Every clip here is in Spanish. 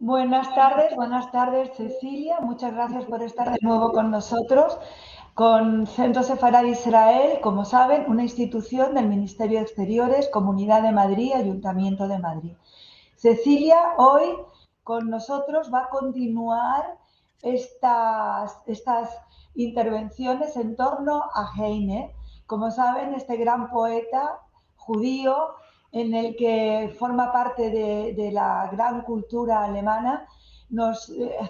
Buenas tardes, Cecilia. Muchas gracias por estar de nuevo con nosotros, con Centro Sefarad Israel, como saben, una institución del Ministerio de Exteriores, Comunidad de Madrid, Ayuntamiento de Madrid. Cecilia hoy con nosotros va a continuar estas intervenciones en torno a Heine. Como saben, este gran poeta judío en el que forma parte de la gran cultura alemana,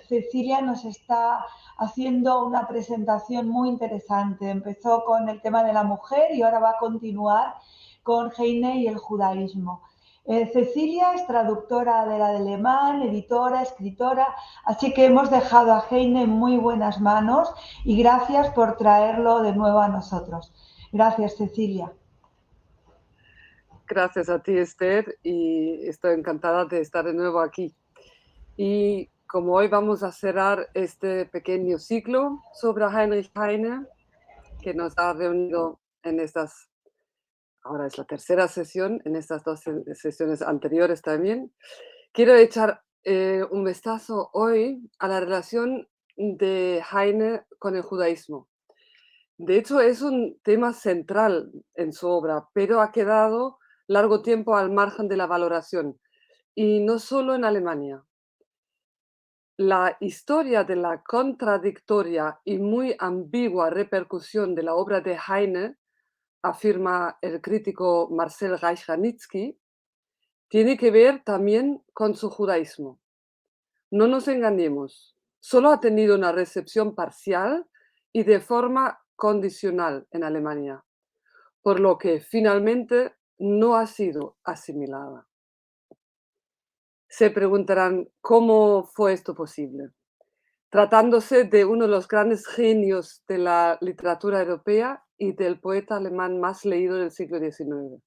Cecilia nos está haciendo una presentación muy interesante. Empezó con el tema de la mujer y ahora va a continuar con Heine y el judaísmo. Cecilia es traductora del alemán, editora, escritora, así que hemos dejado a Heine en muy buenas manos y gracias por traerlo de nuevo a nosotros. Gracias, Cecilia. Gracias a ti, Esther, y estoy encantada de estar de nuevo aquí. Y como hoy vamos a cerrar este pequeño ciclo sobre Heinrich Heine, que nos ha reunido en estas, ahora es la tercera sesión, en estas dos sesiones anteriores también, quiero echar un vistazo hoy a la relación de Heine con el judaísmo. De hecho, es un tema central en su obra, pero ha quedado largo tiempo al margen de la valoración, y no solo en Alemania. La historia de la contradictoria y muy ambigua repercusión de la obra de Heine, afirma el crítico Marcel Reich-Ranitzky, tiene que ver también con su judaísmo. No nos engañemos, solo ha tenido una recepción parcial y de forma condicional en Alemania, por lo que finalmente no ha sido asimilada. Se preguntarán cómo fue esto posible. Tratándose de uno de los grandes genios de la literatura europea y del poeta alemán más leído del siglo XIX.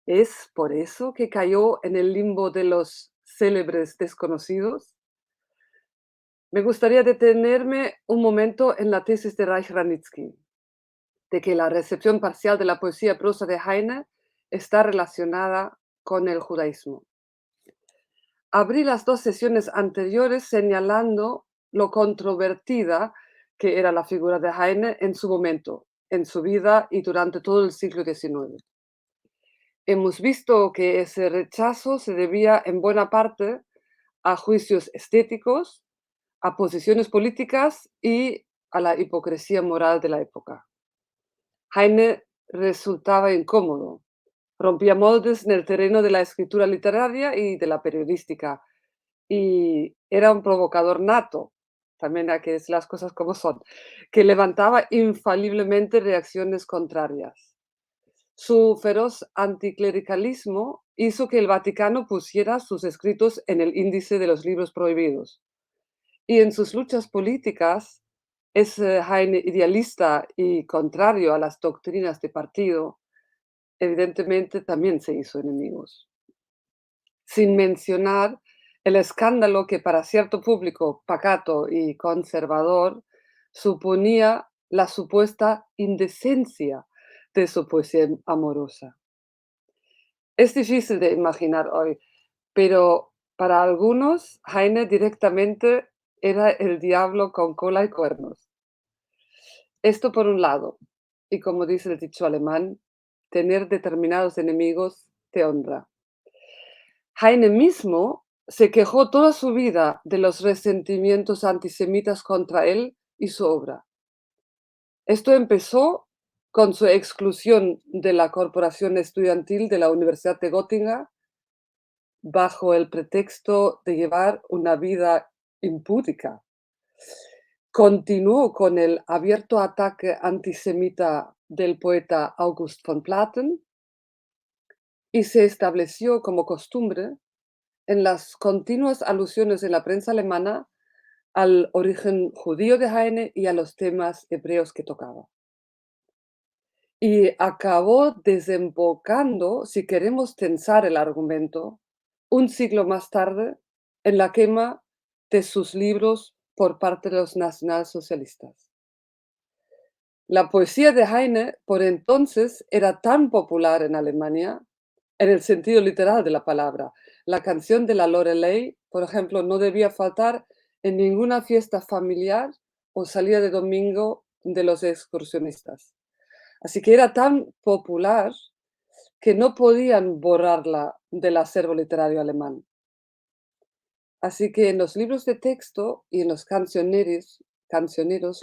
¿Es por eso que cayó en el limbo de los célebres desconocidos? Me gustaría detenerme un momento en la tesis de Reich-Ranitzky, de que la recepción parcial de la poesía prosa de Heine está relacionada con el judaísmo. Abrí las dos sesiones anteriores señalando lo controvertida que era la figura de Heine en su momento, en su vida y durante todo el siglo XIX. Hemos visto que ese rechazo se debía en buena parte a juicios estéticos, a posiciones políticas y a la hipocresía moral de la época. Heine resultaba incómodo, rompía moldes en el terreno de la escritura literaria y de la periodística, y era un provocador nato, también hay que decir las cosas como son, que levantaba infaliblemente reacciones contrarias. Su feroz anticlericalismo hizo que el Vaticano pusiera sus escritos en el índice de los libros prohibidos. Y en sus luchas políticas, ese Heine idealista y contrario a las doctrinas de partido, evidentemente también se hizo enemigos. Sin mencionar el escándalo que para cierto público pacato y conservador suponía la supuesta indecencia de su poesía amorosa. Es difícil de imaginar hoy, pero para algunos Heine directamente era el diablo con cola y cuernos. Esto por un lado, y como dice el dicho alemán, tener determinados enemigos te honra. Heine mismo se quejó toda su vida de los resentimientos antisemitas contra él y su obra. Esto empezó con su exclusión de la corporación estudiantil de la Universidad de Göttingen bajo el pretexto de llevar una vida impúdica. Continuó con el abierto ataque antisemita del poeta August von Platen y se estableció como costumbre en las continuas alusiones en la prensa alemana al origen judío de Heine y a los temas hebreos que tocaba. Y acabó desembocando, si queremos tensar el argumento, un siglo más tarde, en la quema de sus libros por parte de los nacionalsocialistas. La poesía de Heine por entonces era tan popular en Alemania, en el sentido literal de la palabra. La canción de la Loreley, por ejemplo, no debía faltar en ninguna fiesta familiar o salida de domingo de los excursionistas. Así que era tan popular que no podían borrarla del acervo literario alemán. Así que en los libros de texto y en los cancioneros,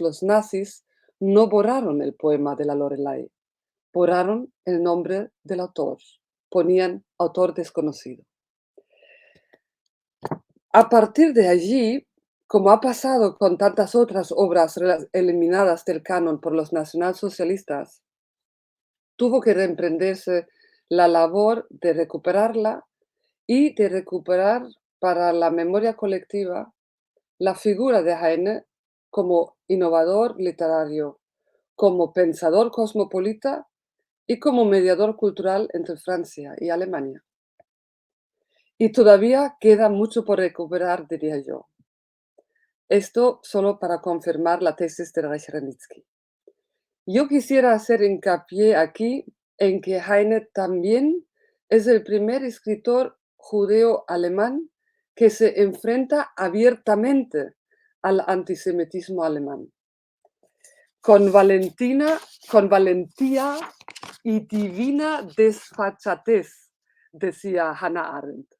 los nazis no borraron el poema de la Loreley, borraron el nombre del autor, ponían autor desconocido. A partir de allí, como ha pasado con tantas otras obras eliminadas del canon por los nacionalsocialistas, tuvo que reemprenderse la labor de recuperarla y de recuperar para la memoria colectiva la figura de Heine como innovador literario, como pensador cosmopolita y como mediador cultural entre Francia y Alemania. Y todavía queda mucho por recuperar, diría yo. Esto solo para confirmar la tesis de Reich-Ranitzky. Yo quisiera hacer hincapié aquí en que Heine también es el primer escritor judeo-alemán que se enfrenta abiertamente al antisemitismo alemán. Con valentía y divina desfachatez, decía Hannah Arendt.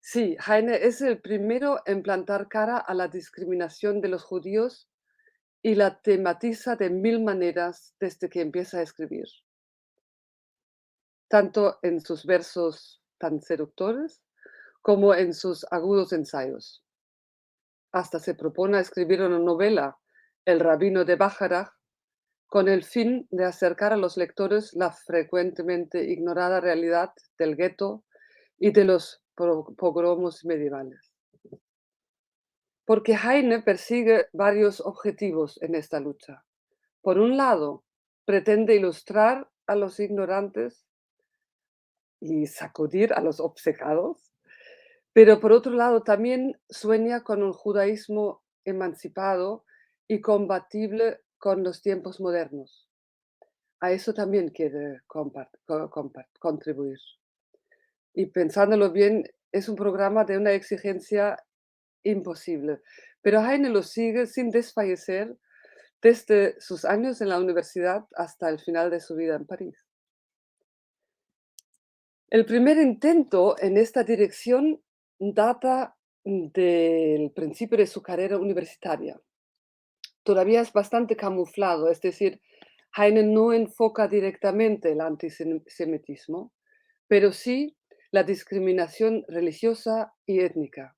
Sí, Heine es el primero en plantar cara a la discriminación de los judíos y la tematiza de mil maneras desde que empieza a escribir, tanto en sus versos tan seductores como en sus agudos ensayos. Hasta se propone escribir una novela, El rabino de Bacharach, con el fin de acercar a los lectores la frecuentemente ignorada realidad del gueto y de los pogromos medievales. Porque Heine persigue varios objetivos en esta lucha. Por un lado, pretende ilustrar a los ignorantes y sacudir a los obcecados, pero por otro lado también sueña con un judaísmo emancipado y compatible con los tiempos modernos. A eso también quiere contribuir. Y pensándolo bien, es un programa de una exigencia imposible, pero Heine lo sigue sin desfallecer desde sus años en la universidad hasta el final de su vida en París. El primer intento en esta dirección data del principio de su carrera universitaria. Todavía es bastante camuflado, es decir, Heine no enfoca directamente el antisemitismo, pero sí la discriminación religiosa y étnica.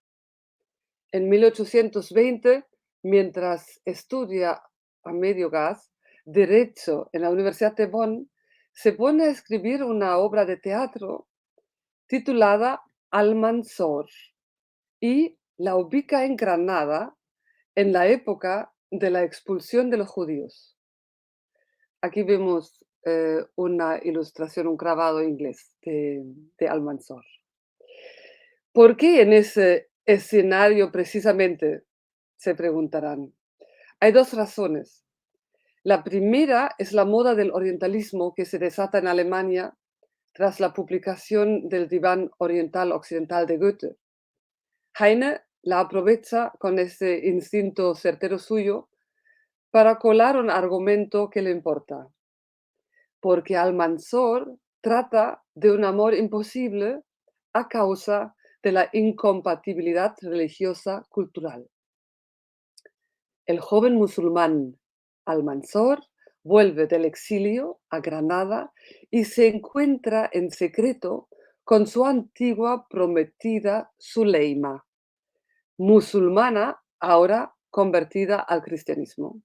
En 1820, mientras estudia a medio gas Derecho en la Universidad de Bonn, se pone a escribir una obra de teatro titulada Almanzor y la ubica en Granada en la época de la expulsión de los judíos. Aquí vemos una ilustración, un grabado inglés de Almanzor. ¿Por qué en ese escenario precisamente? Se preguntarán. Hay dos razones. La primera es la moda del orientalismo que se desata en Alemania tras la publicación del Diván Oriental Occidental de Goethe. Heine la aprovecha con ese instinto certero suyo para colar un argumento que le importa, porque Almanzor trata de un amor imposible a causa de la incompatibilidad religiosa cultural. El joven musulmán Almanzor vuelve del exilio a Granada y se encuentra en secreto con su antigua prometida Zuleima, musulmana ahora convertida al cristianismo.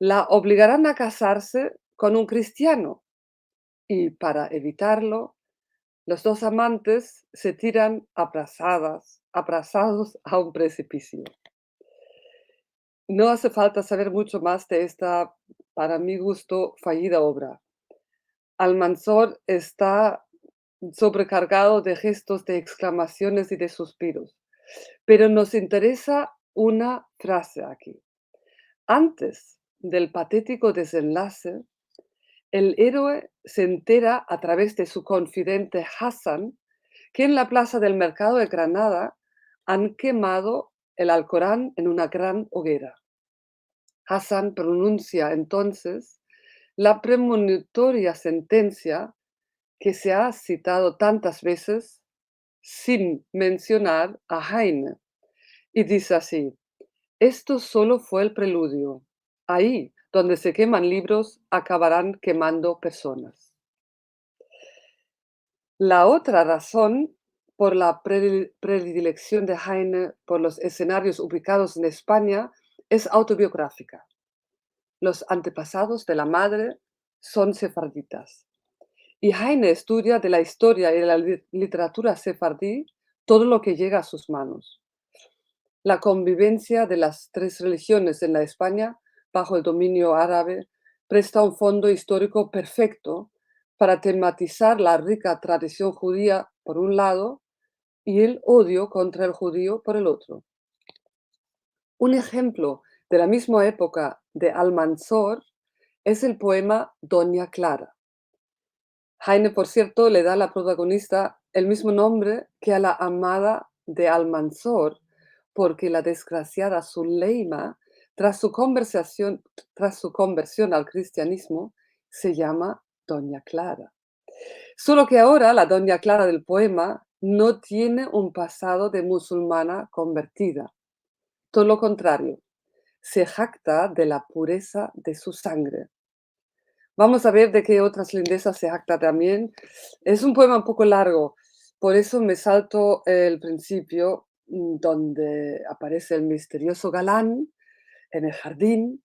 La obligarán a casarse con un cristiano y para evitarlo, los dos amantes se tiran abrazados a un precipicio. No hace falta saber mucho más de esta, para mi gusto, fallida obra. Almanzor está sobrecargado de gestos, de exclamaciones y de suspiros, pero nos interesa una frase aquí. Antes del patético desenlace, el héroe se entera a través de su confidente Hassan que en la plaza del mercado de Granada han quemado el Alcorán en una gran hoguera. Hassan pronuncia entonces la premonitoria sentencia que se ha citado tantas veces sin mencionar a Heine, y dice así: esto solo fue el preludio. Ahí, donde se queman libros, acabarán quemando personas. La otra razón por la predilección de Heine por los escenarios ubicados en España es autobiográfica. Los antepasados de la madre son sefarditas. Y Heine estudia de la historia y de la literatura sefardí todo lo que llega a sus manos. La convivencia de las tres religiones en la España bajo el dominio árabe presta un fondo histórico perfecto para tematizar la rica tradición judía por un lado y el odio contra el judío por el otro. Un ejemplo de la misma época de Almanzor es el poema Doña Clara. Heine, por cierto, le da a la protagonista el mismo nombre que a la amada de Almanzor, porque la desgraciada Zuleima, tras su conversión al cristianismo, se llama Doña Clara. Solo que ahora la Doña Clara del poema no tiene un pasado de musulmana convertida. Todo lo contrario, se jacta de la pureza de su sangre. Vamos a ver de qué otras lindezas se jacta también. Es un poema un poco largo, por eso me salto el principio, donde aparece el misterioso galán en el jardín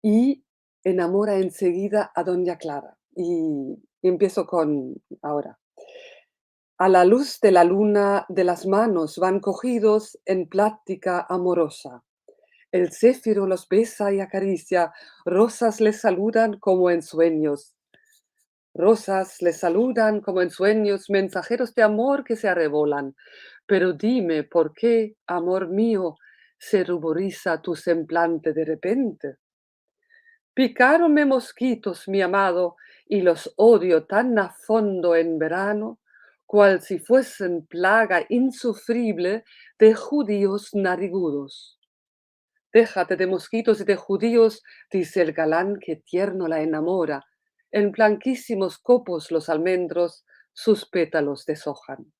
y enamora enseguida a Doña Clara. Y empiezo con ahora. A la luz de la luna de las manos van cogidos en plática amorosa. El céfiro los besa y acaricia, rosas les saludan como en sueños. Rosas les saludan como en sueños, mensajeros de amor que se arrebolan. Pero dime, ¿por qué, amor mío, se ruboriza tu semblante de repente? Picáronme mosquitos, mi amado, y los odio tan a fondo en verano, cual si fuesen plaga insufrible de judíos narigudos. Déjate de mosquitos y de judíos, dice el galán que tierno la enamora. En blanquísimos copos los almendros sus pétalos deshojan.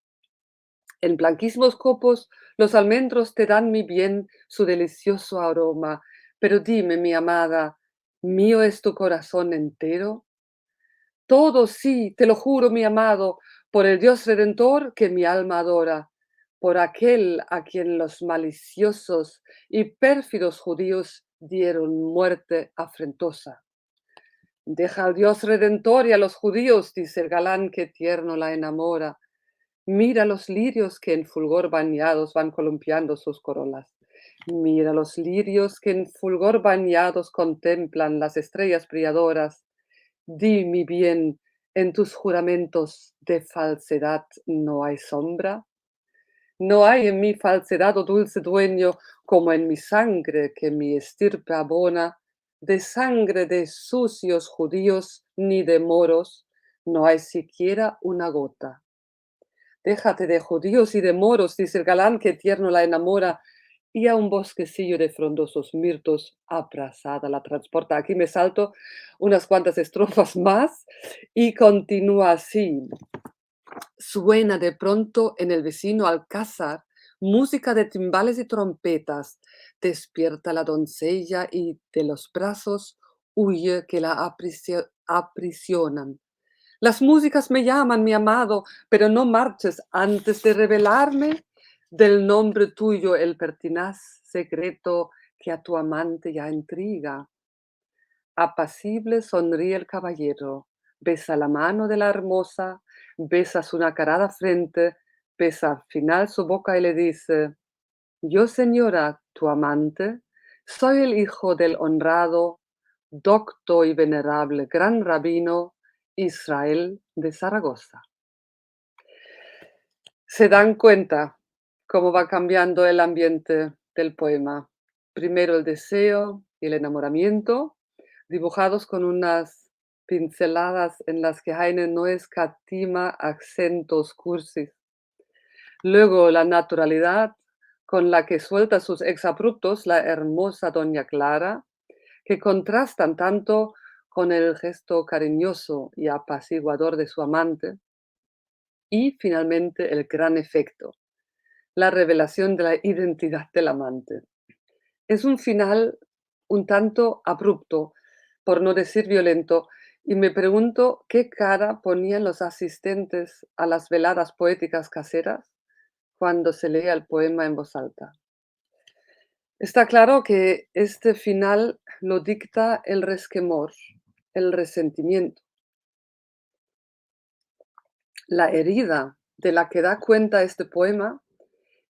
En blanquísimos copos los almendros te dan mi bien su delicioso aroma. Pero dime, mi amada, ¿mío es tu corazón entero? Todo sí, te lo juro, mi amado, por el Dios Redentor que mi alma adora, por aquel a quien los maliciosos y pérfidos judíos dieron muerte afrentosa. Deja al Dios Redentor y a los judíos, dice el galán que tierno la enamora. Mira los lirios que en fulgor bañados van columpiando sus corolas. Mira los lirios que en fulgor bañados contemplan las estrellas brilladoras. Di, mi bien, ¿en tus juramentos de falsedad no hay sombra? No hay en mi falsedad, oh dulce dueño, como en mi sangre que mi estirpe abona, de sangre de sucios judíos ni de moros, no hay siquiera una gota. Déjate de judíos y de moros, dice el galán que tierno la enamora, y a un bosquecillo de frondosos mirtos abrazada la transporta. Aquí me salto unas cuantas estrofas más y continúa así. Suena de pronto en el vecino alcázar música de timbales y trompetas. Despierta la doncella y de los brazos huye que la aprisionan. Las músicas me llaman, mi amado, pero no marches antes de revelarme del nombre tuyo el pertinaz secreto que a tu amante ya intriga. Apacible sonríe el caballero, besa la mano de la hermosa, besa su nacarada frente, besa al final su boca y le dice: yo, señora, tu amante, soy el hijo del honrado, docto y venerable gran rabino Israel de Zaragoza. Se dan cuenta cómo va cambiando el ambiente del poema. Primero el deseo y el enamoramiento, dibujados con unas pinceladas en las que Heine no escatima acentos cursis. Luego la naturalidad, con la que suelta sus exabruptos la hermosa doña Clara, que contrastan tanto con el gesto cariñoso y apaciguador de su amante, y finalmente el gran efecto, la revelación de la identidad del amante. Es un final un tanto abrupto, por no decir violento, y me pregunto qué cara ponían los asistentes a las veladas poéticas caseras cuando se leía el poema en voz alta. Está claro que este final lo dicta el resquemor, el resentimiento, la herida de la que da cuenta este poema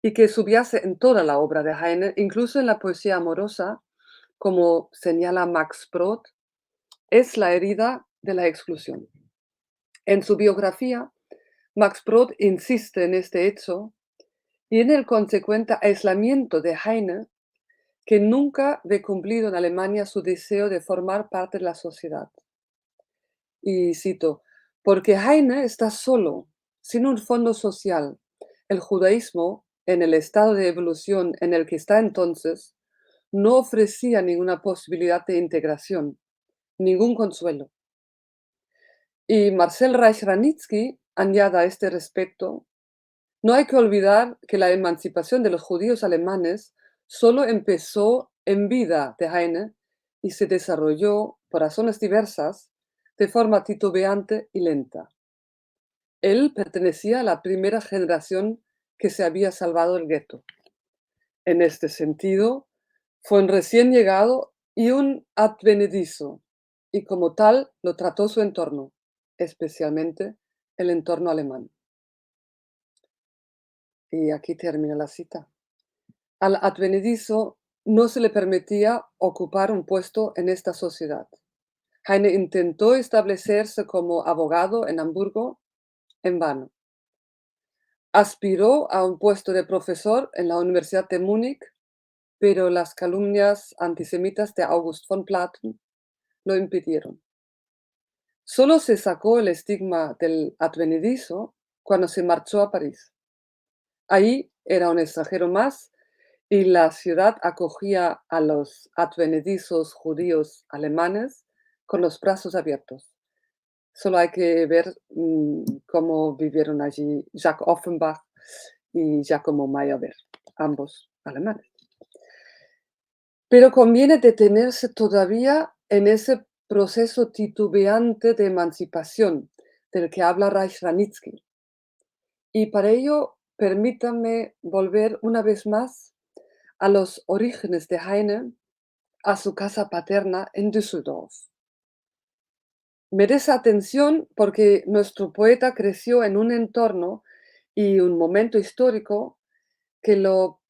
y que subyace en toda la obra de Heine, incluso en la poesía amorosa, como señala Max Brod, es la herida de la exclusión. En su biografía, Max Brod insiste en este hecho y en el consecuente aislamiento de Heine, que nunca ve cumplido en Alemania su deseo de formar parte de la sociedad. Y cito, porque Heine está solo, sin un fondo social. El judaísmo, en el estado de evolución en el que está entonces, no ofrecía ninguna posibilidad de integración, ningún consuelo. Y Marcel Reich-Ranitzky añade a este respecto, no hay que olvidar que la emancipación de los judíos alemanes solo empezó en vida de Heine y se desarrolló, por razones diversas, de forma titubeante y lenta. Él pertenecía a la primera generación que se había salvado del gueto. En este sentido, fue un recién llegado y un advenedizo, y como tal lo trató su entorno, especialmente el entorno alemán. Y aquí termina la cita. Al advenedizo no se le permitía ocupar un puesto en esta sociedad. Heine intentó establecerse como abogado en Hamburgo en vano. Aspiró a un puesto de profesor en la Universidad de Múnich, pero las calumnias antisemitas de August von Platen lo impidieron. Solo se sacó el estigma del advenedizo cuando se marchó a París. Ahí era un extranjero más y la ciudad acogía a los advenedizos judíos alemanes con los brazos abiertos. Solo hay que ver cómo vivieron allí Jacques Offenbach y Giacomo Meyerbeer, ambos alemanes. Pero conviene detenerse todavía en ese proceso titubeante de emancipación del que habla Reich-Ranitzky. Y para ello, permítanme volver una vez más a los orígenes de Heine, a su casa paterna en Düsseldorf. Merece atención porque nuestro poeta creció en un entorno y un momento histórico que lo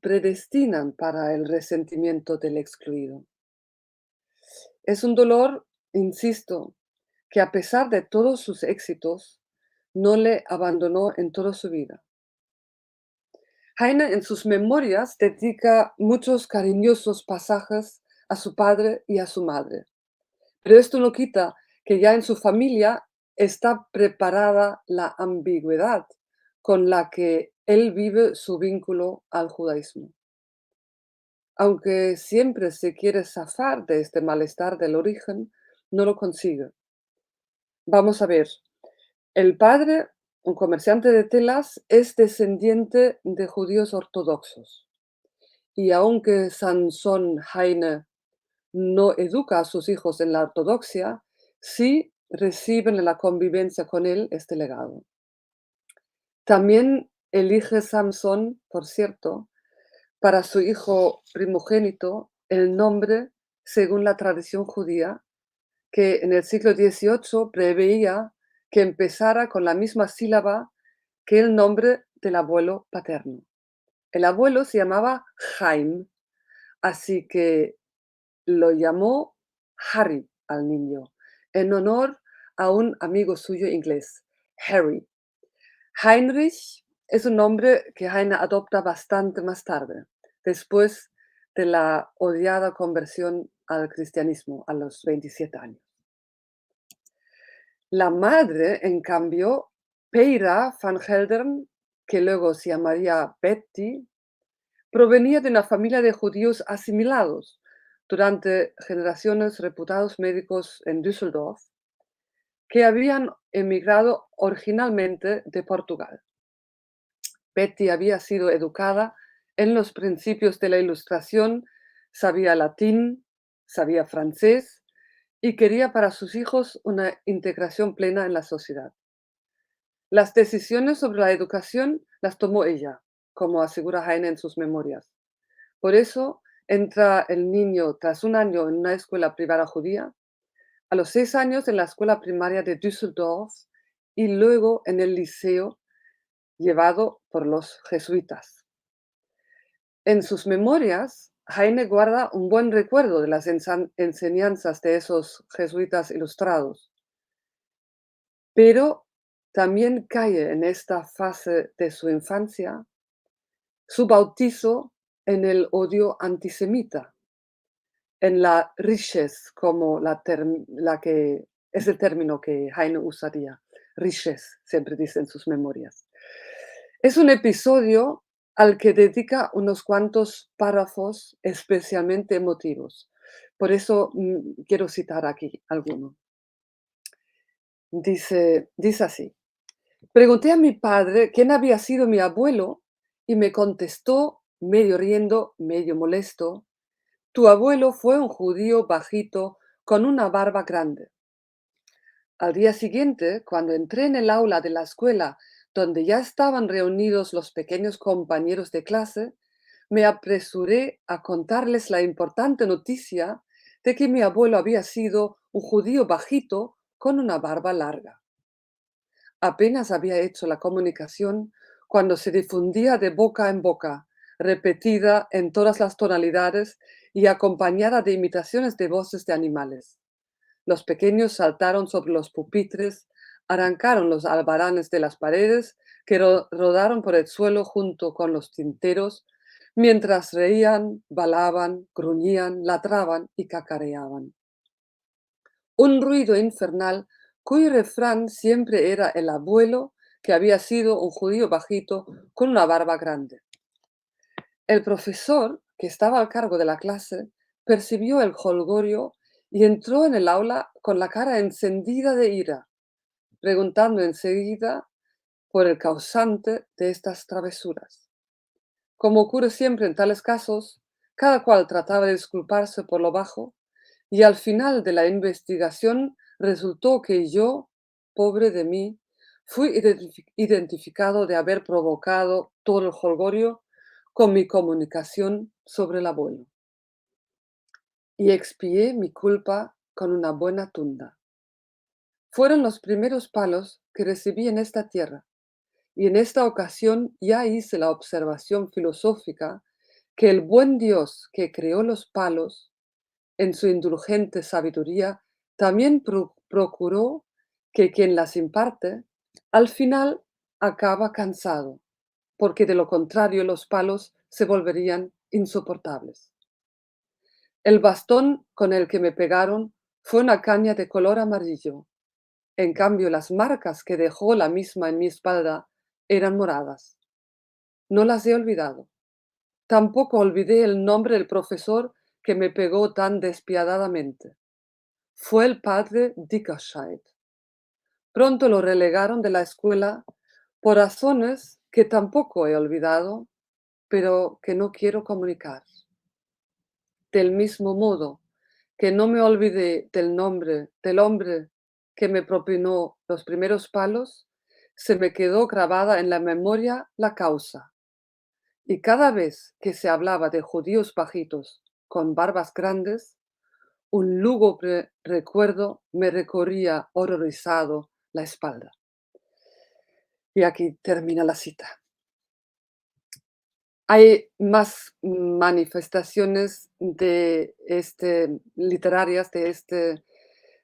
predestinan para el resentimiento del excluido. Es un dolor, insisto, que a pesar de todos sus éxitos, no le abandonó en toda su vida. Heine en sus memorias dedica muchos cariñosos pasajes a su padre y a su madre, pero esto no quita que ya en su familia está preparada la ambigüedad con la que él vive su vínculo al judaísmo. Aunque siempre se quiere zafar de este malestar del origen, no lo consigue. Vamos a ver, el padre, un comerciante de telas, es descendiente de judíos ortodoxos. Y aunque Samson Heine no educa a sus hijos en la ortodoxia, sí reciben en la convivencia con él este legado. También elige Samson, por cierto, para su hijo primogénito el nombre según la tradición judía, que en el siglo XVIII preveía que empezara con la misma sílaba que el nombre del abuelo paterno. El abuelo se llamaba Chaim, así que lo llamó Harry al niño, en honor a un amigo suyo inglés, Harry. Heinrich es un nombre que Heine adopta bastante más tarde, después de la odiada conversión al cristianismo a los 27 años. La madre, en cambio, Peira van Geldern, que luego se llamaría Betty, Provenía de una familia de judíos asimilados, durante generaciones reputados médicos en Düsseldorf, que habían emigrado originalmente de Portugal. Betty había sido educada en los principios de la Ilustración, sabía latín, sabía francés y quería para sus hijos una integración plena en la sociedad. Las decisiones sobre la educación las tomó ella, como asegura Heine en sus memorias. Por eso entra el niño tras un año en una escuela privada judía, a los 6 años en la escuela primaria de Düsseldorf y luego en el liceo llevado por los jesuitas. En sus memorias, Heine guarda un buen recuerdo de las enseñanzas de esos jesuitas ilustrados, pero también cae en esta fase de su infancia su bautizo en el odio antisemita, en la Riches, como la que es el término que Heine usaría. Riches, siempre dice en sus memorias. Es un episodio al que dedica unos cuantos párrafos especialmente emotivos. Por eso quiero citar aquí alguno. Dice así: pregunté a mi padre quién había sido mi abuelo y me contestó, medio riendo, medio molesto: tu abuelo fue un judío bajito con una barba grande. Al día siguiente, cuando entré en el aula de la escuela donde ya estaban reunidos los pequeños compañeros de clase, me apresuré a contarles la importante noticia de que mi abuelo había sido un judío bajito con una barba larga. Apenas había hecho la comunicación cuando se difundía de boca en boca, repetida en todas las tonalidades y acompañada de imitaciones de voces de animales. Los pequeños saltaron sobre los pupitres, arrancaron los albaranes de las paredes, que rodaron por el suelo junto con los tinteros, mientras reían, balaban, gruñían, ladraban y cacareaban. Un ruido infernal cuyo refrán siempre era el abuelo, que había sido un judío bajito con una barba grande. El profesor, que estaba al cargo de la clase, percibió el jolgorio y entró en el aula con la cara encendida de ira, preguntando enseguida por el causante de estas travesuras. Como ocurre siempre en tales casos, cada cual trataba de disculparse por lo bajo, y al final de la investigación resultó que yo, pobre de mí, fui identificado de haber provocado todo el jolgorio con mi comunicación sobre el abuelo. Y expié mi culpa con una buena tunda. Fueron los primeros palos que recibí en esta tierra, y en esta ocasión ya hice la observación filosófica que el buen Dios que creó los palos, en su indulgente sabiduría, también procuró que quien las imparte, al final acaba cansado, porque de lo contrario los palos se volverían insoportables. El bastón con el que me pegaron fue una caña de color amarillo. En cambio, las marcas que dejó la misma en mi espalda eran moradas. No las he olvidado. Tampoco olvidé el nombre del profesor que me pegó tan despiadadamente. Fue el padre Dickerscheid. Pronto lo relegaron de la escuela por razones que tampoco he olvidado, pero que no quiero comunicar. Del mismo modo que no me olvidé del nombre del hombre que me propinó los primeros palos, se me quedó grabada en la memoria la causa. Y cada vez que se hablaba de judíos bajitos con barbas grandes, un lúgubre recuerdo me recorría horrorizado la espalda. Y aquí termina la cita. Hay más manifestaciones literarias de este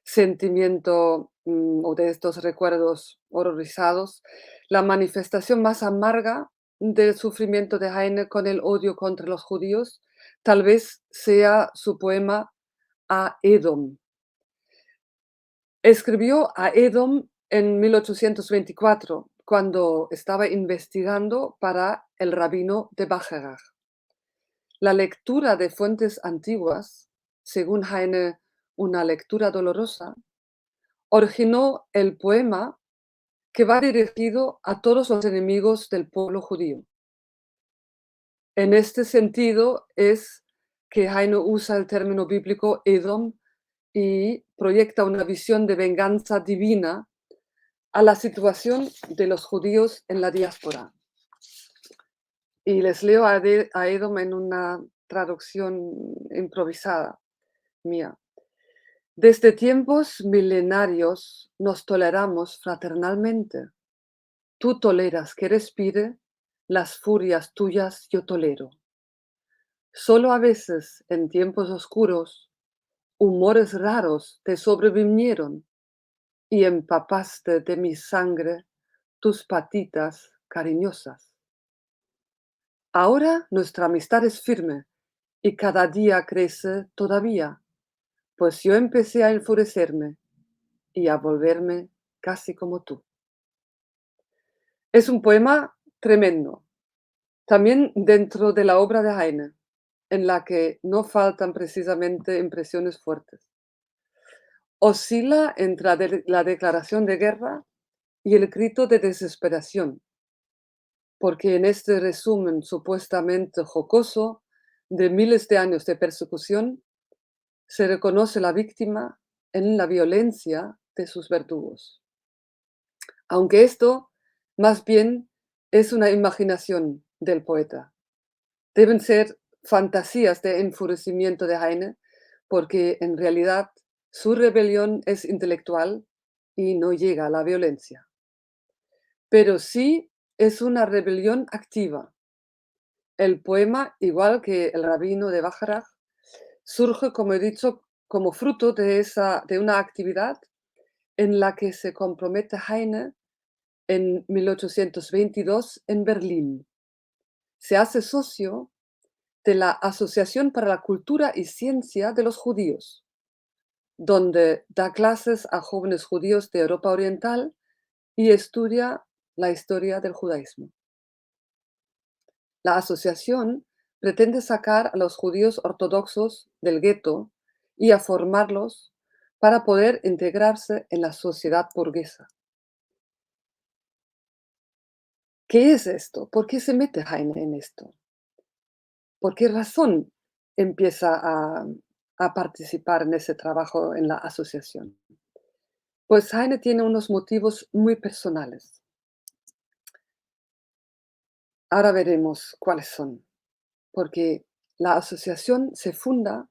sentimiento o de estos recuerdos horrorizados. La manifestación más amarga del sufrimiento de Heine con el odio contra los judíos tal vez sea su poema A Edom. Escribió a Edom en 1824, cuando estaba investigando para el rabino de Bacharach. La lectura de fuentes antiguas, según Heine, una lectura dolorosa, originó el poema que va dirigido a todos los enemigos del pueblo judío. En este sentido es que Heine usa el término bíblico Edom y proyecta una visión de venganza divina a la situación de los judíos en la diáspora. Y les leo a Edom en una traducción improvisada mía. Desde tiempos milenarios nos toleramos fraternalmente. Tú toleras que respire, las furias tuyas yo tolero. Solo a veces, en tiempos oscuros, humores raros te sobrevinieron y empapaste de mi sangre tus patitas cariñosas. Ahora nuestra amistad es firme y cada día crece todavía, pues yo empecé a enfurecerme y a volverme casi como tú. Es un poema tremendo, también dentro de la obra de Heine, en la que no faltan precisamente impresiones fuertes. Oscila entre la declaración de guerra y el grito de desesperación, porque en este resumen supuestamente jocoso de miles de años de persecución, se reconoce la víctima en la violencia de sus verdugos. Aunque esto más bien es una imaginación del poeta. Deben ser fantasías de enfurecimiento de Heine, porque en realidad su rebelión es intelectual y no llega a la violencia. Pero sí es una rebelión activa. El poema, igual que el rabino de Bacharach, surge, como he dicho, como fruto de una actividad en la que se compromete Heine en 1822 en Berlín. Se hace socio de la Asociación para la Cultura y Ciencia de los Judíos, donde da clases a jóvenes judíos de Europa Oriental y estudia la historia del judaísmo. La asociación pretende sacar a los judíos ortodoxos del gueto y a formarlos para poder integrarse en la sociedad burguesa. ¿Qué es esto? ¿Por qué se mete Heine en esto? ¿Por qué razón empieza a participar en ese trabajo en la asociación? Pues Heine tiene unos motivos muy personales. Ahora veremos cuáles son, porque la asociación se funda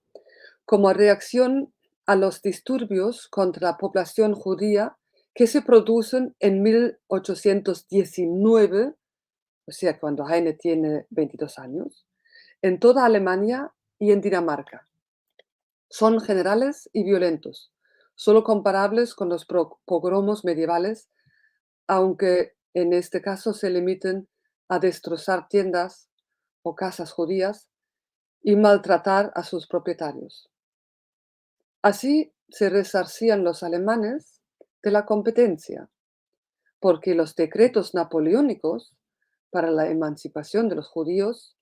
como reacción a los disturbios contra la población judía que se producen en 1819, o sea, cuando Heine tiene 22 años, en toda Alemania y en Dinamarca. Son generales y violentos, solo comparables con los pogromos medievales, aunque en este caso se limiten a destrozar tiendas o casas judías y maltratar a sus propietarios. Así se resarcían los alemanes de la competencia, porque los decretos napoleónicos para la emancipación de los judíos,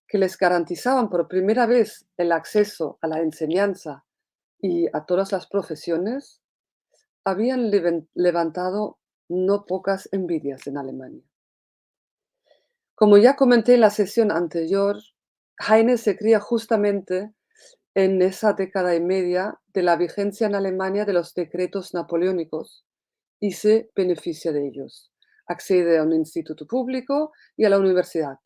que les garantizaban por primera vez el acceso a la enseñanza y a todas las profesiones, habían levantado no pocas envidias en Alemania. Como ya comenté en la sesión anterior, Heine se cría justamente en esa década y media de la vigencia en Alemania de los decretos napoleónicos y se beneficia de ellos. Accede a un instituto público y a la universidad.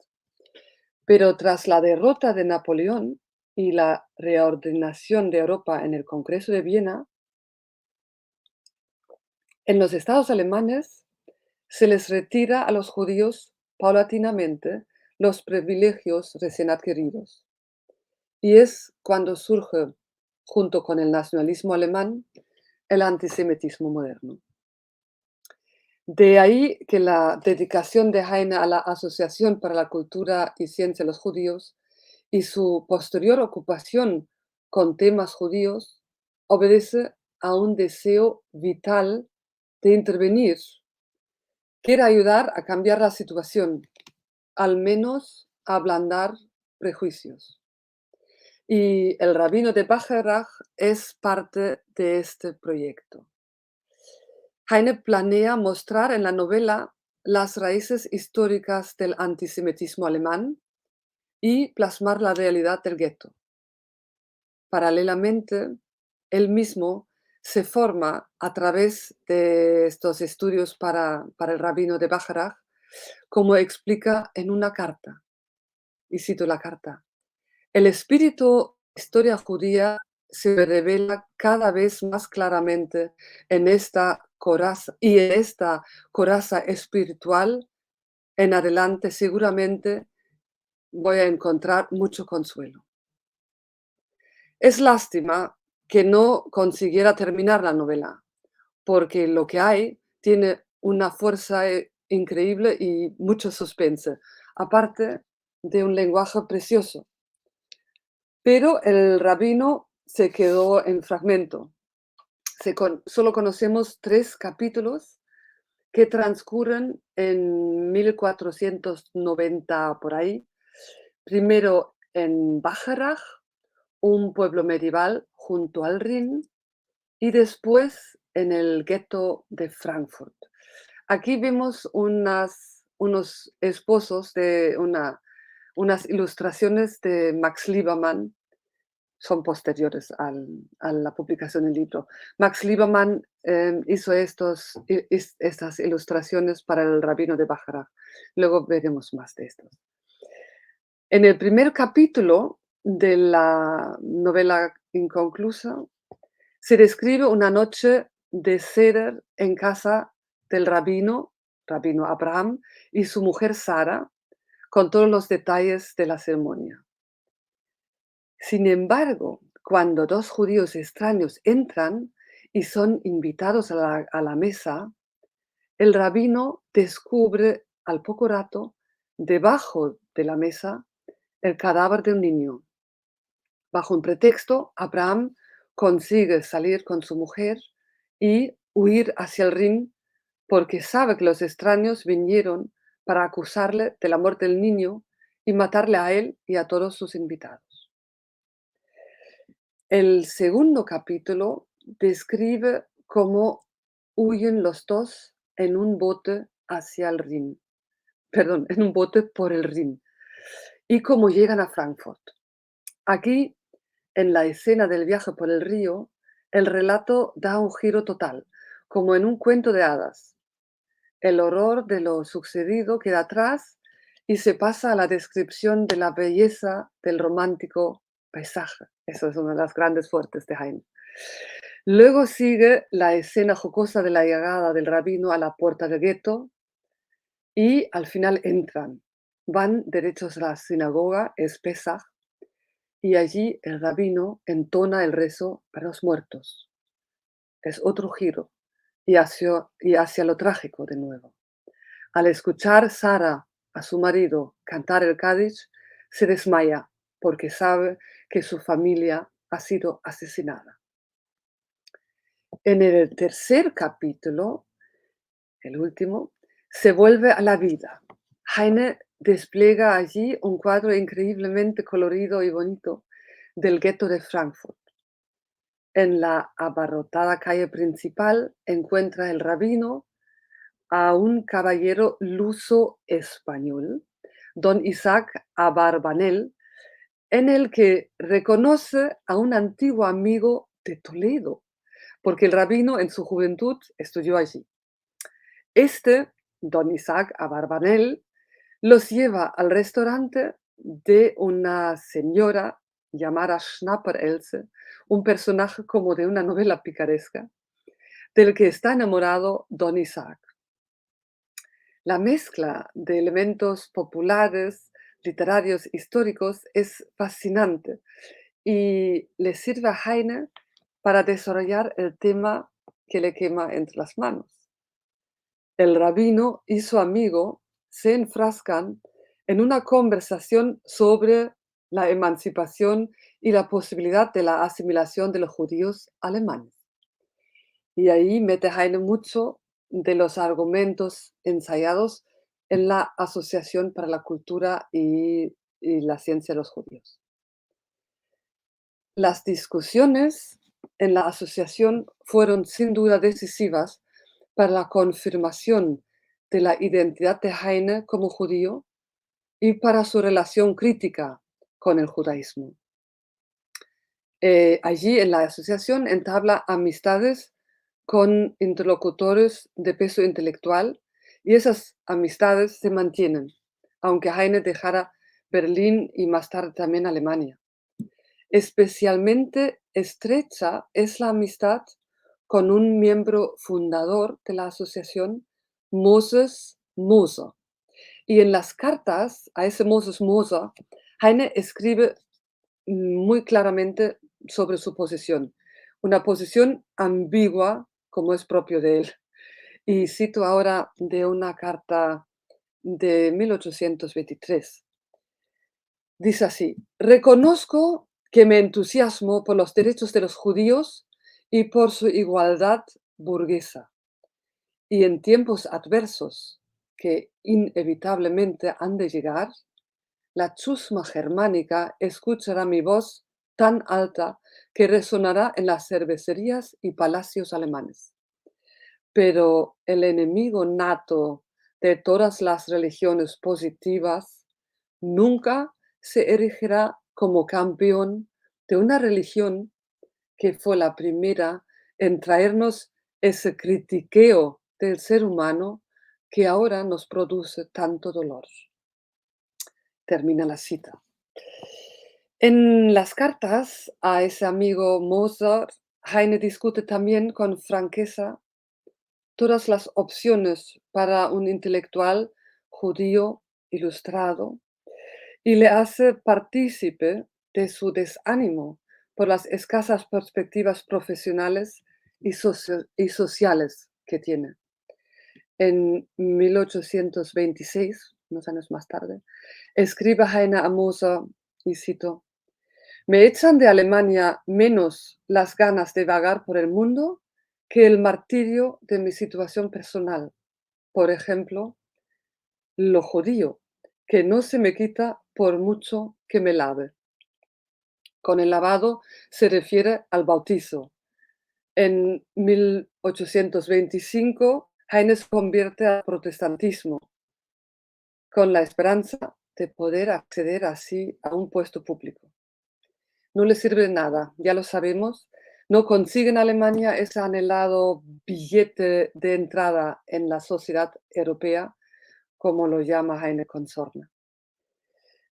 Pero tras la derrota de Napoleón y la reordenación de Europa en el Congreso de Viena, en los estados alemanes se les retira a los judíos paulatinamente los privilegios recién adquiridos. Y es cuando surge, junto con el nacionalismo alemán, el antisemitismo moderno. De ahí que la dedicación de Heine a la Asociación para la Cultura y Ciencia de los Judíos y su posterior ocupación con temas judíos obedece a un deseo vital de intervenir. Quiere ayudar a cambiar la situación, al menos a ablandar prejuicios. Y el rabino de Bacharach es parte de este proyecto. Heine planea mostrar en la novela las raíces históricas del antisemitismo alemán y plasmar la realidad del gueto. Paralelamente, él mismo se forma a través de estos estudios para el rabino de Bacharach, como explica en una carta, y cito la carta: "El espíritu de historia judía se revela cada vez más claramente en esta coraza, y en esta coraza espiritual en adelante seguramente voy a encontrar mucho consuelo". Es lástima que no consiguiera terminar la novela, porque lo que hay tiene una fuerza increíble y mucho suspense, aparte de un lenguaje precioso. Pero el rabino se quedó en fragmento. Solo conocemos 3 capítulos que transcurren en 1490 por ahí. Primero en Bacharach, un pueblo medieval junto al Rin, y después en el gueto de Frankfurt. Aquí vemos unos esposos de unas ilustraciones de Max Liebermann, son posteriores a la publicación del libro. Max Liebermann hizo estas ilustraciones para el rabino de Bacharach. Luego veremos más de estos. En el primer capítulo de la novela inconclusa se describe una noche de Seder en casa del rabino Abraham, y su mujer Sara, con todos los detalles de la ceremonia. Sin embargo, cuando 2 judíos extraños entran y son invitados a la mesa, el rabino descubre al poco rato, debajo de la mesa, el cadáver de un niño. Bajo un pretexto, Abraham consigue salir con su mujer y huir hacia el Rin, porque sabe que los extraños vinieron para acusarle de la muerte del niño y matarle a él y a todos sus invitados. El segundo capítulo describe cómo huyen los dos en un bote hacia el Rin, perdón, en un bote por el Rin, y cómo llegan a Frankfurt. Aquí, en la escena del viaje por el río, el relato da un giro total, como en un cuento de hadas. El horror de lo sucedido queda atrás y se pasa a la descripción de la belleza del romántico paisaje. Eso es una de las grandes fuertes de Heine. Luego sigue la escena jocosa de la llegada del rabino a la puerta del gueto y al final entran. Van derechos a la sinagoga, es Pesach, y allí el rabino entona el rezo para los muertos. Es otro giro y hacia lo trágico de nuevo. Al escuchar Sara a su marido cantar el Kaddish, se desmaya porque sabe que su familia ha sido asesinada. En el tercer capítulo, el último, se vuelve a la vida. Heine despliega allí un cuadro increíblemente colorido y bonito del gueto de Frankfurt. En la abarrotada calle principal encuentra el rabino a un caballero luso-español, don Isaac Abarbanel, en el que reconoce a un antiguo amigo de Toledo, porque el rabino en su juventud estudió allí. Don Isaac Abarbanel, los lleva al restaurante de una señora llamada Schnapper-Else, un personaje como de una novela picaresca, del que está enamorado don Isaac. La mezcla de elementos populares, literarios, históricos es fascinante y le sirve a Heine para desarrollar el tema que le quema entre las manos. El rabino y su amigo se enfrascan en una conversación sobre la emancipación y la posibilidad de la asimilación de los judíos alemanes. Y ahí mete Heine mucho de los argumentos ensayados en la Asociación para la Cultura y y la ciencia de los judíos. Las discusiones en la asociación fueron sin duda decisivas para la confirmación de la identidad de Heine como judío y para su relación crítica con el judaísmo. Allí en la asociación entabla amistades con interlocutores de peso intelectual y esas amistades se mantienen, aunque Heine dejara Berlín y más tarde también Alemania. Especialmente estrecha es la amistad con un miembro fundador de la asociación, Moses Moser. Y en las cartas a ese Moses Moser, Heine escribe muy claramente sobre su posición, una posición ambigua como es propio de él. Y cito ahora de una carta de 1823. Dice así: reconozco que me entusiasmo por los derechos de los judíos y por su igualdad burguesa. Y en tiempos adversos, que inevitablemente han de llegar, la chusma germánica escuchará mi voz tan alta que resonará en las cervecerías y palacios alemanes. Pero el enemigo nato de todas las religiones positivas nunca se erigirá como campeón de una religión que fue la primera en traernos ese critiqueo del ser humano que ahora nos produce tanto dolor. Termina la cita. En las cartas a ese amigo Mozart, Heine discute también con franqueza todas las opciones para un intelectual judío ilustrado y le hace partícipe de su desánimo por las escasas perspectivas profesionales y sociales que tiene. En 1826, unos años más tarde, escribe Heine a Moser, y cito: me echan de Alemania menos las ganas de vagar por el mundo que el martirio de mi situación personal. Por ejemplo, lo judío, que no se me quita por mucho que me lave. Con el lavado se refiere al bautizo. En 1825, Heine se convierte al protestantismo, con la esperanza de poder acceder así a un puesto público. No le sirve de nada, ya lo sabemos. No consigue en Alemania ese anhelado billete de entrada en la sociedad europea, como lo llama Heine con sorna.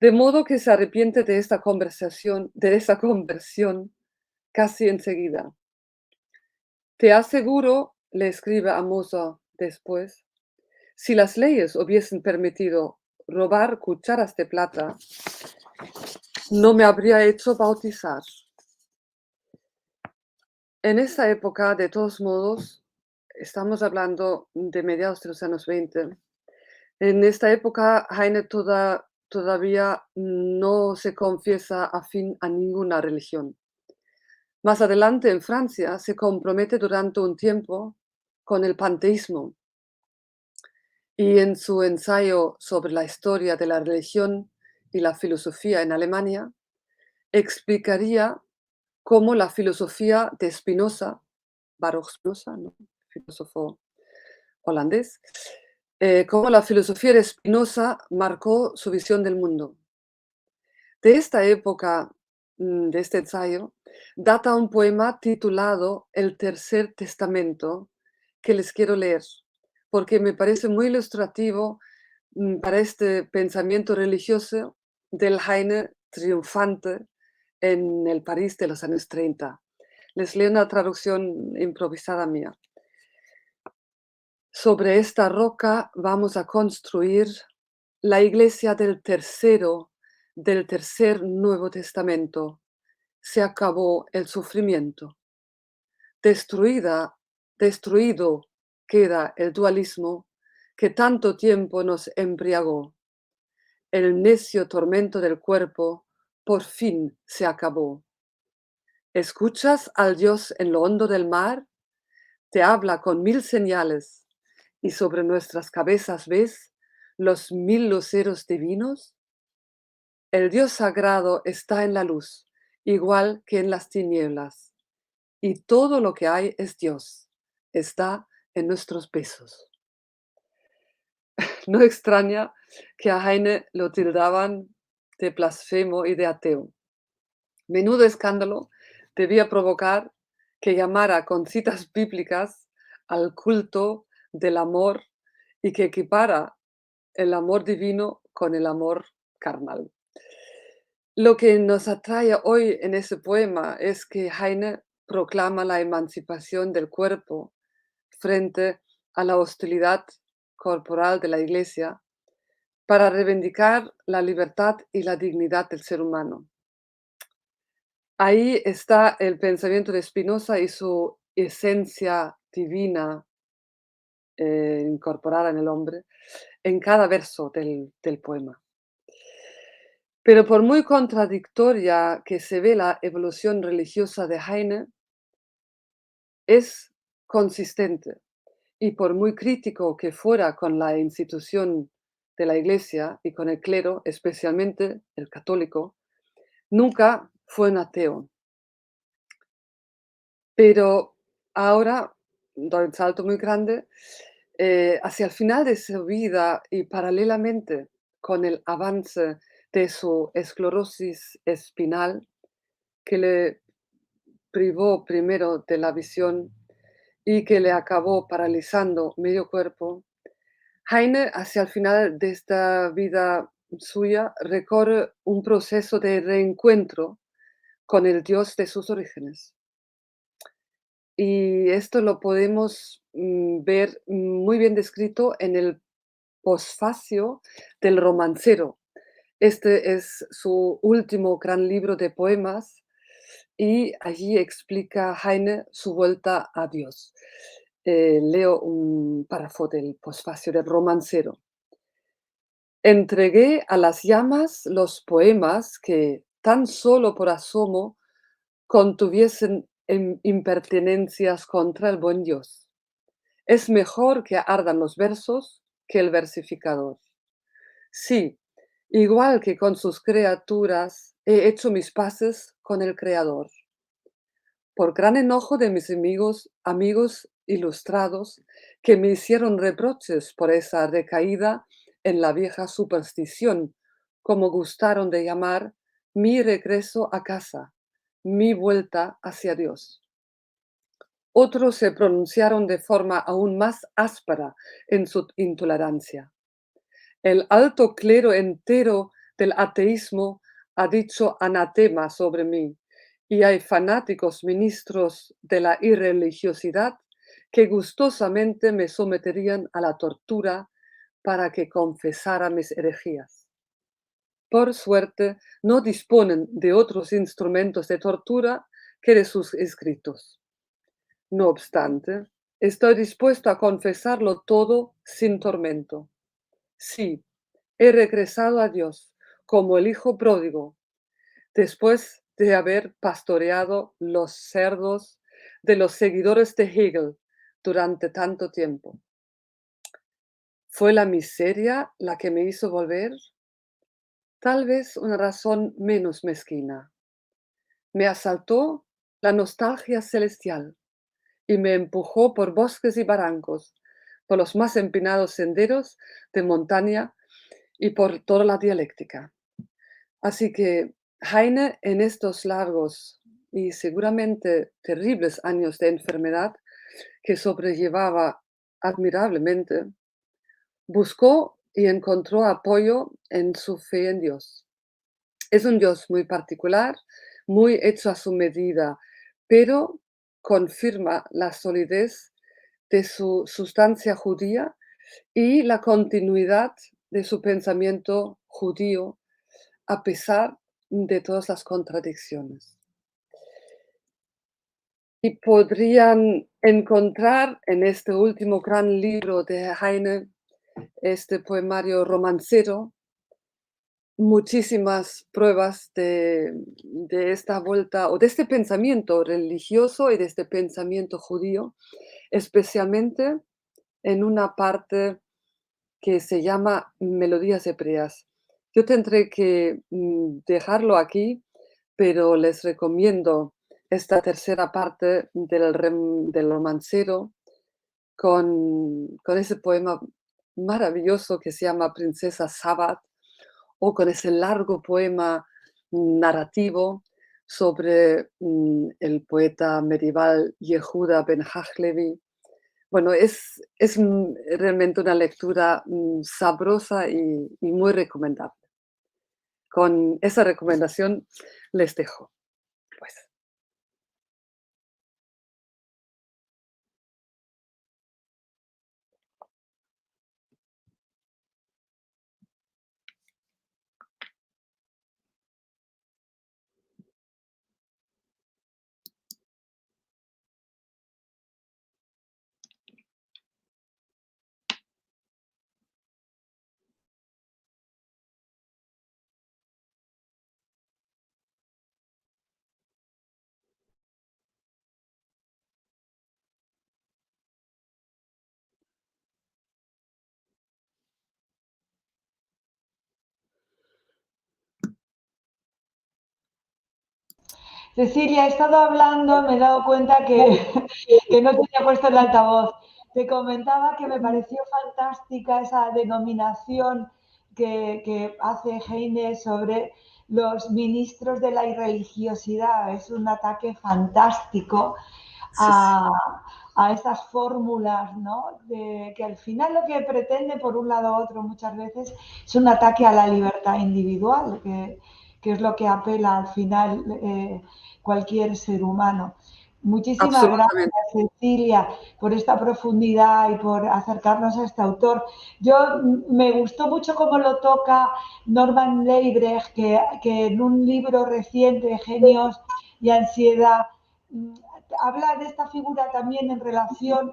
De modo que se arrepiente de esta conversión casi enseguida. Te aseguro, le escribe a Moser después, si las leyes hubiesen permitido robar cucharas de plata, no me habría hecho bautizar. En esa época, de todos modos, estamos hablando de mediados de los años 20. En esta época, Heine todavía no se confiesa afín a ninguna religión. Más adelante, en Francia, se compromete durante un tiempo con el panteísmo. Y en su ensayo sobre la historia de la religión y la filosofía en Alemania, explicaría cómo la filosofía de Spinoza, Baruch Spinoza, ¿no? Filósofo holandés, cómo la filosofía de Spinoza marcó su visión del mundo. De esta época, de este ensayo, data un poema titulado El Tercer Testamento, que les quiero leer, porque me parece muy ilustrativo para este pensamiento religioso del Heine triunfante en el París de los años 30. Les leo una traducción improvisada mía. Sobre esta roca vamos a construir la iglesia del tercer Nuevo Testamento. Se acabó el sufrimiento. Destruido queda el dualismo que tanto tiempo nos embriagó. El necio tormento del cuerpo por fin se acabó. ¿Escuchas al Dios en lo hondo del mar? Te habla con 1000 señales y sobre nuestras cabezas ves los 1000 luceros divinos. el Dios sagrado está en la luz, igual que en las tinieblas, y todo lo que hay es Dios, está en nuestros besos. No extraña que a Heine lo tildaban de blasfemo y de ateo. Menudo escándalo debía provocar que llamara con citas bíblicas al culto del amor y que equipara el amor divino con el amor carnal. Lo que nos atrae hoy en ese poema es que Heine proclama la emancipación del cuerpo frente a la hostilidad corporal de la Iglesia para reivindicar la libertad y la dignidad del ser humano. Ahí está el pensamiento de Spinoza y su esencia divina, incorporada en el hombre, en cada verso del poema. Pero por muy contradictoria que se ve la evolución religiosa de Heine, es consistente. Y por muy crítico que fuera con la institución de la Iglesia y con el clero, especialmente el católico, nunca fue un ateo. Pero ahora doy un salto muy grande, hacia el final de su vida y paralelamente con el avance de su esclerosis espinal, que le privó primero de la visión y que le acabó paralizando medio cuerpo, Heine, hacia el final de esta vida suya, recorre un proceso de reencuentro con el Dios de sus orígenes. Y esto lo podemos ver muy bien descrito en el posfacio del Romancero. Este es su último gran libro de poemas y allí explica Heine su vuelta a Dios. Leo un párrafo del posfacio del Romancero. Entregué a las llamas los poemas que, tan solo por asomo, contuviesen impertinencias contra el buen Dios. Es mejor que ardan los versos que el versificador. Sí, igual que con sus criaturas he hecho mis paces con el Creador. Por gran enojo de mis amigos ilustrados, que me hicieron reproches por esa recaída en la vieja superstición, como gustaron de llamar mi regreso a casa, mi vuelta hacia Dios. Otros se pronunciaron de forma aún más áspera en su intolerancia. El alto clero entero del ateísmo ha dicho anatema sobre mí, y hay fanáticos ministros de la irreligiosidad que gustosamente me someterían a la tortura para que confesara mis herejías. Por suerte, no disponen de otros instrumentos de tortura que de sus escritos. No obstante, estoy dispuesto a confesarlo todo sin tormento. Sí, he regresado a Dios como el hijo pródigo, después de haber pastoreado los cerdos de los seguidores de Hegel durante tanto tiempo. ¿Fue la miseria la que me hizo volver? Tal vez una razón menos mezquina. Me asaltó la nostalgia celestial y me empujó por bosques y barrancos, por los más empinados senderos de montaña y por toda la dialéctica. Así que Heine, en estos largos y seguramente terribles años de enfermedad que sobrellevaba admirablemente, buscó y encontró apoyo en su fe en Dios. Es un Dios muy particular, muy hecho a su medida, pero confirma la solidez de su sustancia judía y la continuidad de su pensamiento judío a pesar de todas las contradicciones. Y podrían encontrar en este último gran libro de Heine, este poemario romancero, muchísimas pruebas de esta vuelta o de este pensamiento religioso y de este pensamiento judío, especialmente en una parte que se llama Melodías hebreas, Yo tendré que dejarlo aquí, pero les recomiendo esta tercera parte del romancero con ese poema maravilloso que se llama Princesa Sabbath, o con ese largo poema narrativo sobre el poeta medieval Yehuda Ben Hachlevi. Bueno, es realmente una lectura sabrosa y muy recomendable. Con esa recomendación les dejo, pues. Cecilia, he estado hablando, me he dado cuenta que no tenía puesto el altavoz. Te comentaba que me pareció fantástica esa denominación que hace Heine sobre los ministros de la irreligiosidad. Es un ataque fantástico Sí, sí, a, a esas fórmulas, ¿no? Que al final lo que pretende, por un lado u otro, muchas veces es un ataque a la libertad individual, que es lo que apela al final cualquier ser humano. Muchísimas gracias, absolutamente. Cecilia, por esta profundidad y por acercarnos a este autor. Yo me gustó mucho cómo lo toca Norman Leibrecht, que en un libro reciente, Genios y Ansiedad, habla de esta figura también en relación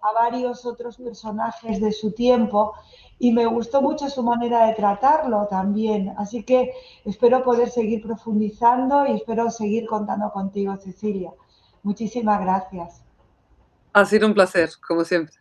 a varios otros personajes de su tiempo y me gustó mucho su manera de tratarlo también. Así que espero poder seguir profundizando y espero seguir contando contigo, Cecilia. Muchísimas gracias. Ha sido un placer, como siempre.